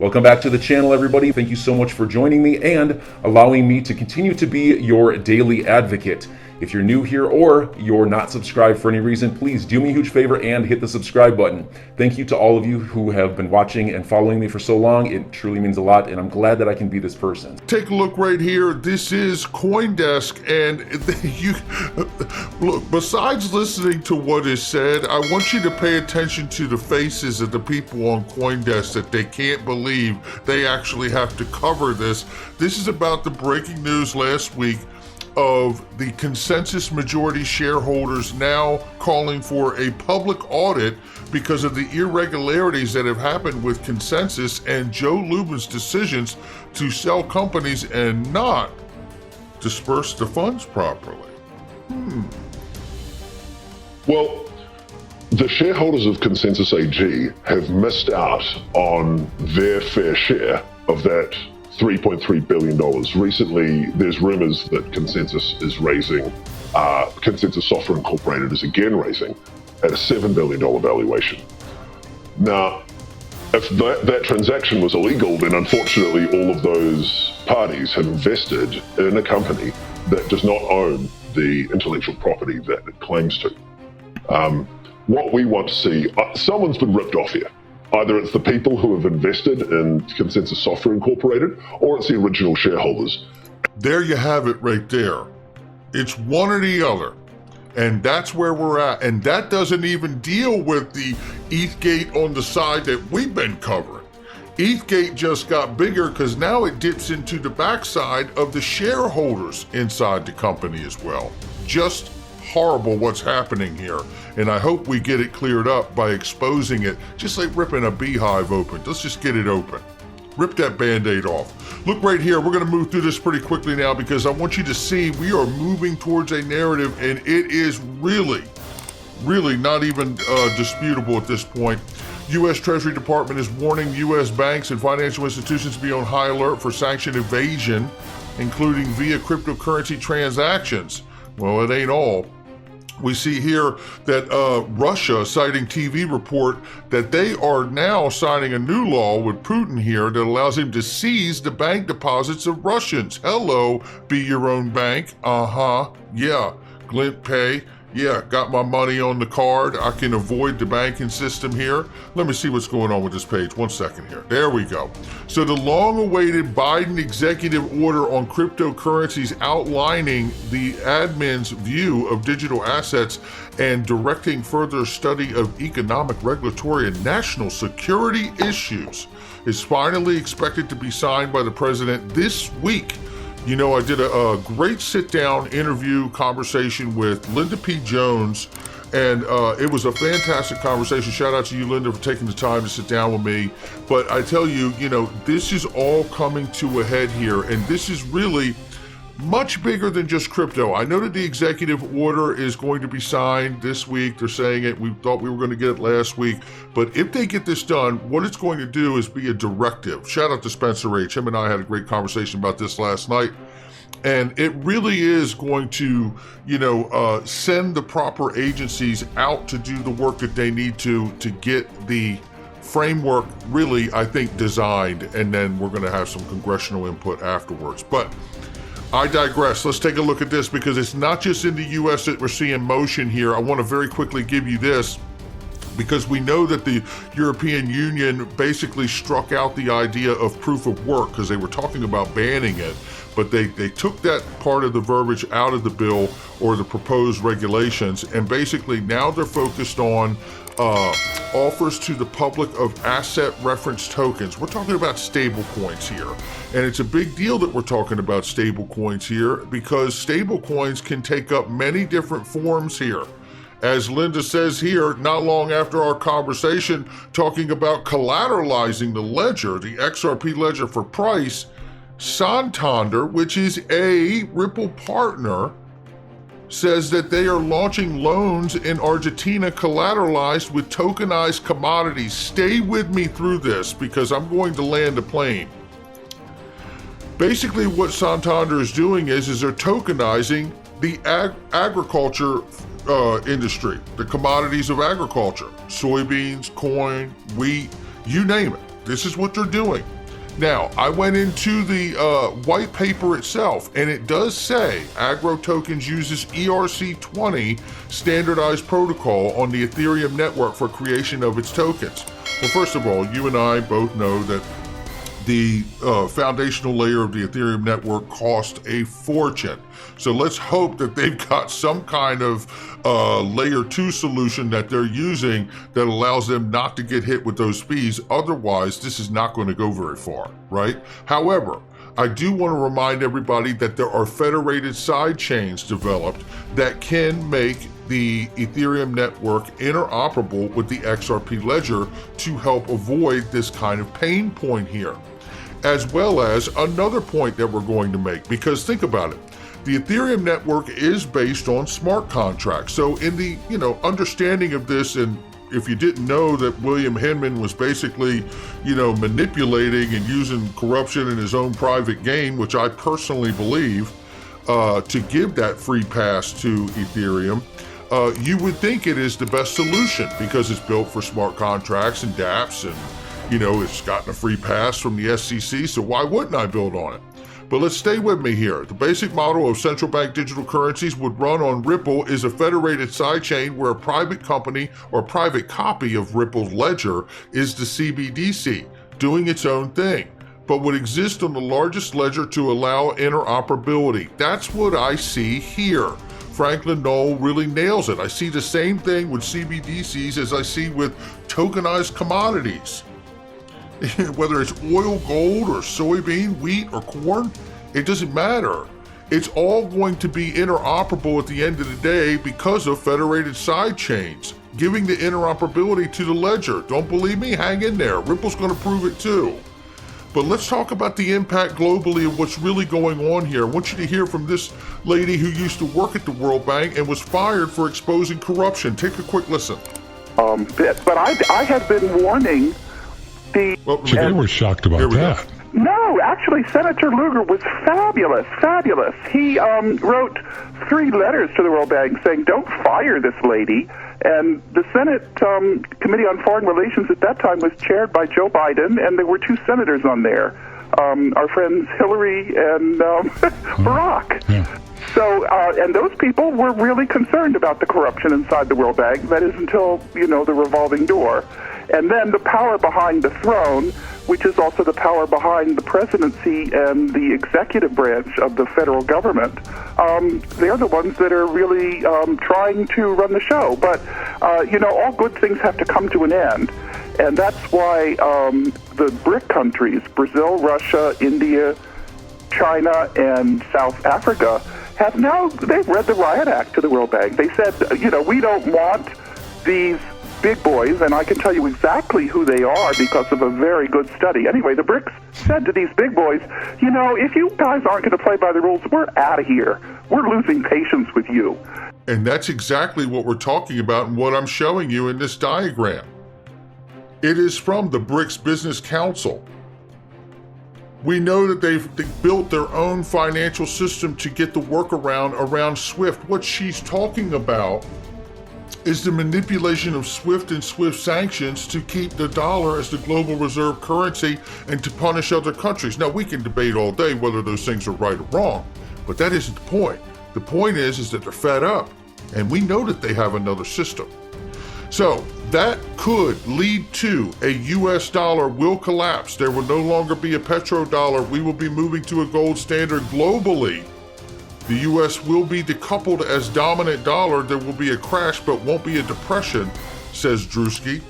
Welcome back to the channel, everybody. Thank you so much for joining me and allowing me to continue to be your daily advocate. If you're new here or you're not subscribed for any reason, please do me a huge favor and hit the subscribe button. Thank you to all of you who have been watching and following me for so long. It truly means a lot, and I'm glad that I can be this person. Take a look right here. This is CoinDesk, and you look, besides listening to what is said, I want you to pay attention to the faces of the people on CoinDesk that they can't believe they actually have to cover this. This is about the breaking news last week of the consensus majority shareholders now calling for a public audit because of the irregularities that have happened with consensus and Joe Lubin's decisions to sell companies and not disperse the funds properly. Well, the shareholders of Consensus AG have missed out on their fair share of that $3.3 billion. Recently, there's rumors that Consensus is raising, Consensus Software Incorporated is again raising at a $7 billion valuation. Now, if that transaction was illegal, then unfortunately all of those parties have invested in a company that does not own the intellectual property that it claims to. What we want to see, someone's been ripped off here. Either it's the people who have invested in Consensus Software Incorporated, or it's the original shareholders. There you have it right there. It's one or the other. And that's where we're at. And that doesn't even deal with the ETHgate on the side that we've been covering. ETHgate just got bigger because now it dips into the backside of the shareholders inside the company as well. Just horrible what's happening here, and I hope we get it cleared up by exposing it, just like ripping a beehive open. Let's just get it open. Rip that band-aid off. Look right here, we're going to move through this pretty quickly now because I want you to see we are moving towards a narrative, and it is really not even disputable at this point. U.S. Treasury Department is warning U.S. banks and financial institutions to be on high alert for sanction evasion, including via cryptocurrency transactions. Well, it ain't all. We see here that Russia, citing TV report, that they are now signing a new law with Putin here that allows him to seize the bank deposits of Russians. Hello, be your own bank. Yeah, Glint Pay. Yeah, got my money on the card. I can avoid the banking system here. Let me see what's going on with this page. 1 second here. There we go. So the long-awaited Biden executive order on cryptocurrencies outlining the admin's view of digital assets and directing further study of economic, regulatory, and national security issues is finally expected to be signed by the president this week. You know, I did a great sit-down interview conversation with Linda P. Jones, and it was a fantastic conversation. Shout out to you, Linda, for taking the time to sit down with me. But I tell you, you know, this is all coming to a head here, and this is really much bigger than just crypto. I know that the executive order is going to be signed this week. They're saying it. We thought we were going to get it last week. But if they get this done, what it's going to do is be a directive. Shout out to Spencer H. Him and I had a great conversation about this last night. And it really is going to, you know, send the proper agencies out to do the work that they need to get the framework really, I think, designed. And then we're going to have some congressional input afterwards. But I digress. Let's take a look at this because it's not just in the U.S. that we're seeing motion here. I want to very quickly give you this because we know that the European Union basically struck out the idea of proof of work because they were talking about banning it, but they took that part of the verbiage out of the bill or the proposed regulations, and basically now they're focused on offers to the public of asset reference tokens. We're talking about stable coins here. And it's a big deal that we're talking about stable coins here because stable coins can take up many different forms here. As Linda says here, not long after our conversation, talking about collateralizing the ledger, the XRP ledger for price, Santander, which is a Ripple partner, says that they are launching loans in Argentina collateralized with tokenized commodities. Stay with me through this because I'm going to land a plane. Basically what Santander is doing is they're tokenizing the agriculture industry, the commodities of agriculture, soybeans, corn, wheat, you name it. This is what they're doing. Now, I went into the white paper itself, and it does say Agro Tokens uses ERC20 standardized protocol on the Ethereum network for creation of its tokens. Well, first of all, you and I both know that the foundational layer of the Ethereum network cost a fortune. So let's hope that they've got some kind of layer 2 solution that they're using that allows them not to get hit with those fees. Otherwise, this is not going to go very far, right? However, I do want to remind everybody that there are federated side chains developed that can make the Ethereum network interoperable with the XRP ledger to help avoid this kind of pain point here. As well as another point that we're going to make, because think about it. The Ethereum network is based on smart contracts. So in the, understanding of this, and if you didn't know that William Hinman was basically, manipulating and using corruption in his own private gain, which I personally believe, to give that free pass to Ethereum, you would think it is the best solution because it's built for smart contracts and dApps, and it's gotten a free pass from the SEC, so why wouldn't I build on it? But let's stay with me here. The basic model of central bank digital currencies would run on Ripple is a federated sidechain where a private company or private copy of Ripple's ledger is the CBDC, doing its own thing, but would exist on the largest ledger to allow interoperability. That's what I see here. Franklin Knoll really nails it. I see the same thing with CBDCs as I see with tokenized commodities. Whether it's oil, gold, or soybean, wheat, or corn, it doesn't matter. It's all going to be interoperable at the end of the day because of federated side chains, giving the interoperability to the ledger. Don't believe me? Hang in there. Ripple's going to prove it too. But let's talk about the impact globally of what's really going on here. I want you to hear from this lady who used to work at the World Bank and was fired for exposing corruption. Take a quick listen. But I have been warning the... So they were shocked about that. No, actually, Senator Lugar was fabulous. He wrote 3 letters to the World Bank saying, don't fire this lady. And the Senate Committee on Foreign Relations at that time was chaired by Joe Biden, and there were 2 senators on there, our friends Hillary and Barack. Yeah. So, and those people were really concerned about the corruption inside the World Bank. That is until, the revolving door. And then the power behind the throne, which is also the power behind the presidency and the executive branch of the federal government, they're the ones that are really trying to run the show. But, all good things have to come to an end. And that's why the BRIC countries, Brazil, Russia, India, China, and South Africa, they've read the Riot Act to the World Bank. They said, we don't want these big boys, and I can tell you exactly who they are because of a very good study. Anyway, the BRICS said to these big boys, if you guys aren't going to play by the rules, we're out of here. We're losing patience with you. And that's exactly what we're talking about and what I'm showing you in this diagram. It is from the BRICS Business Council. We know that they've built their own financial system to get the workaround around SWIFT. What she's talking about is the manipulation of SWIFT and SWIFT sanctions to keep the dollar as the global reserve currency and to punish other countries. Now, we can debate all day whether those things are right or wrong, but that isn't the point. The point is that they're fed up, and we know that they have another system. So that could lead to a US dollar will collapse. There will no longer be a petrodollar. We will be moving to a gold standard globally. The US will be decoupled as dominant dollar. There will be a crash, but won't be a depression, says Drewski.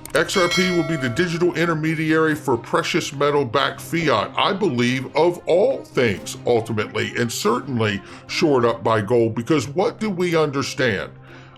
XRP will be the digital intermediary for precious metal-backed fiat, I believe, of all things, ultimately, and certainly shored up by gold, because what do we understand?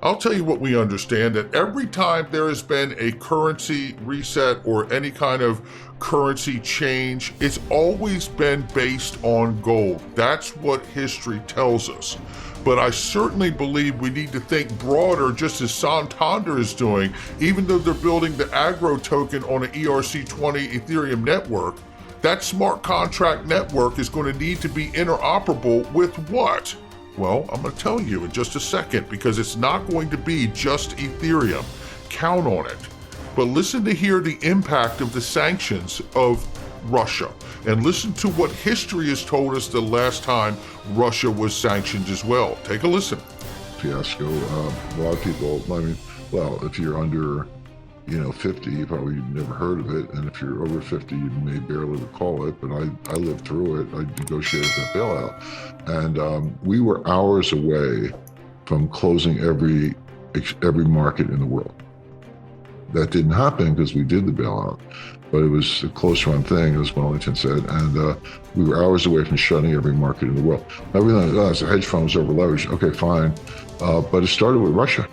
I'll tell you what we understand, that every time there has been a currency reset or any kind of currency change, it's always been based on gold. That's what history tells us. But I certainly believe we need to think broader, just as Santander is doing, even though they're building the Agro token on an ERC20 Ethereum network. That smart contract network is going to need to be interoperable with what? Well, I'm going to tell you in just a second, because it's not going to be just Ethereum. Count on it. But listen to hear the impact of the sanctions of Russia. And listen to what history has told us the last time Russia was sanctioned as well. Take a listen. Fiasco. A lot of people, I mean, well, if you're under 50, you probably never heard of it. And if you're over 50, you may barely recall it, but I lived through it. I negotiated that bailout. And we were hours away from closing every market in the world. That didn't happen because we did the bailout, but it was a close run thing, as Wellington said. And we were hours away from shutting every market in the world. Everything, it's a hedge fund was over leveraged. Okay, fine. But it started with Russia.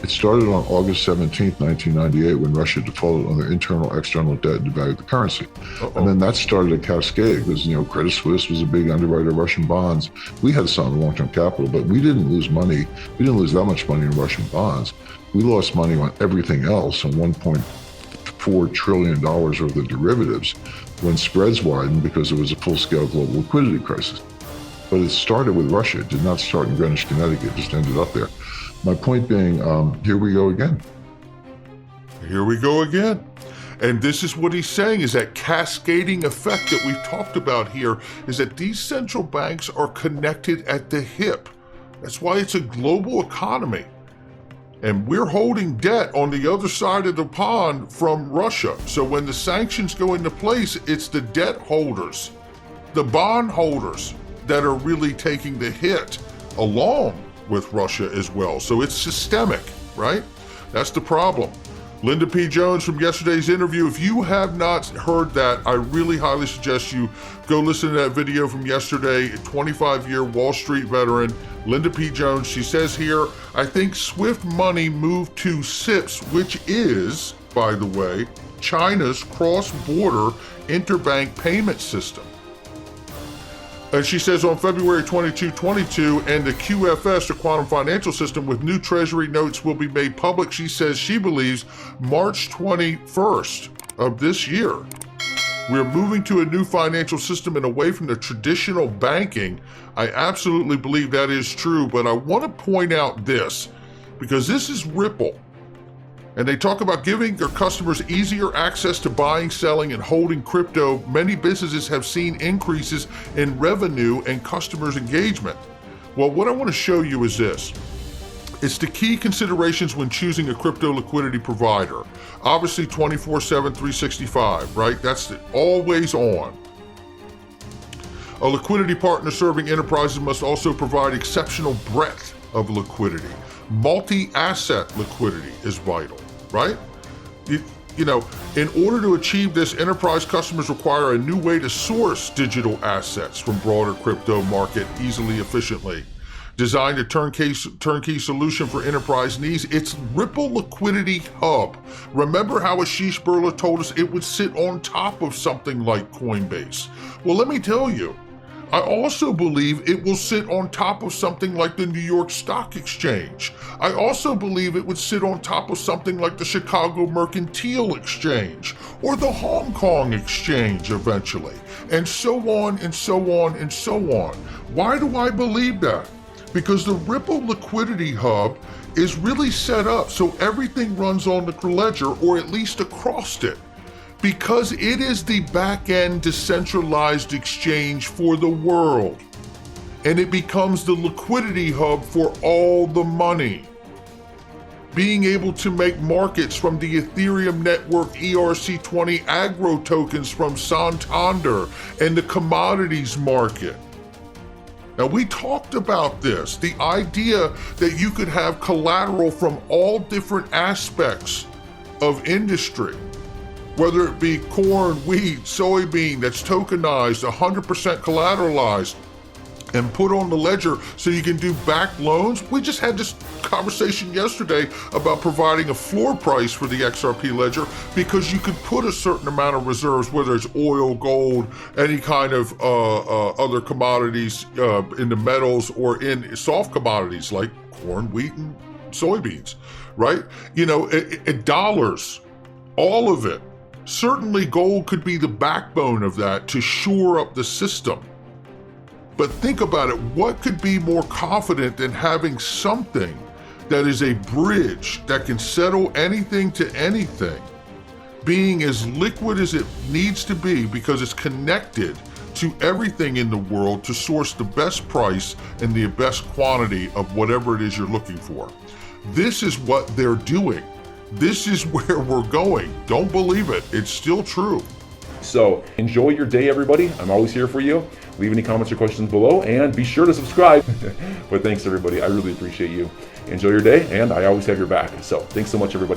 It started on August 17th, 1998, when Russia defaulted on their internal external debt and devalued the currency. And then that started a cascade because, Credit Suisse was a big underwriter of Russian bonds. We had some long-term capital, but we didn't lose money. We didn't lose that much money in Russian bonds. We lost money on everything else, on $1.4 trillion worth of derivatives when spreads widened because there was a full-scale global liquidity crisis. But it started with Russia. It did not start in Greenwich, Connecticut. It just ended up there. My point being, here we go again. Here we go again. And this is what he's saying, is that cascading effect that we've talked about here, is that these central banks are connected at the hip. That's why it's a global economy. And we're holding debt on the other side of the pond from Russia. So when the sanctions go into place, it's the debt holders, the bond holders, that are really taking the hit along with Russia as well. So it's systemic, right? That's the problem. Linda P. Jones from yesterday's interview. If you have not heard that, I really highly suggest you go listen to that video from yesterday. 25-year Wall Street veteran, Linda P. Jones. She says here, I think SWIFT money moved to SIPS, which is, by the way, China's cross-border interbank payment system. And she says on February 22, 22, and the QFS, the quantum financial system, with new treasury notes will be made public. She says she believes March 21st of this year. We're moving to a new financial system and away from the traditional banking. I absolutely believe that is true, but I want to point out this, because this is Ripple. And they talk about giving their customers easier access to buying, selling, and holding crypto. Many businesses have seen increases in revenue and customers' engagement. Well, what I want to show you is this. It's the key considerations when choosing a crypto liquidity provider. Obviously 24/7, 365, right? That's always on. A liquidity partner serving enterprises must also provide exceptional breadth of liquidity. Multi-asset liquidity is vital, right? In order to achieve this, enterprise customers require a new way to source digital assets from broader crypto market easily, efficiently. Designed a turnkey solution for enterprise needs, it's Ripple Liquidity Hub. Remember how Ashish Birla told us it would sit on top of something like Coinbase? Well, let me tell you, I also believe it will sit on top of something like the New York Stock Exchange. I also believe it would sit on top of something like the Chicago Mercantile Exchange or the Hong Kong Exchange eventually, and so on and so on and so on. Why do I believe that? Because the Ripple Liquidity Hub is really set up so everything runs on the ledger, or at least across it, because it is the back-end decentralized exchange for the world. And it becomes the liquidity hub for all the money. Being able to make markets from the Ethereum network ERC20 agro tokens from Santander and the commodities market. Now, we talked about this, the idea that you could have collateral from all different aspects of industry, whether it be corn, wheat, soybean, that's tokenized, 100% collateralized, and put on the ledger so you can do back loans. We just had this conversation yesterday about providing a floor price for the XRP ledger because you could put a certain amount of reserves, whether it's oil, gold, any kind of other commodities in the metals or in soft commodities like corn, wheat, and soybeans, right? Dollars, all of it. Certainly gold could be the backbone of that to shore up the system. But think about it, what could be more confident than having something that is a bridge that can settle anything to anything, being as liquid as it needs to be because it's connected to everything in the world to source the best price and the best quantity of whatever it is you're looking for. This is what they're doing. This is where we're going. Don't believe it. It's still true. So enjoy your day, everybody. I'm always here for you. Leave any comments or questions below and be sure to subscribe. But thanks, everybody. I really appreciate you. Enjoy your day, and I always have your back. So thanks so much, everybody.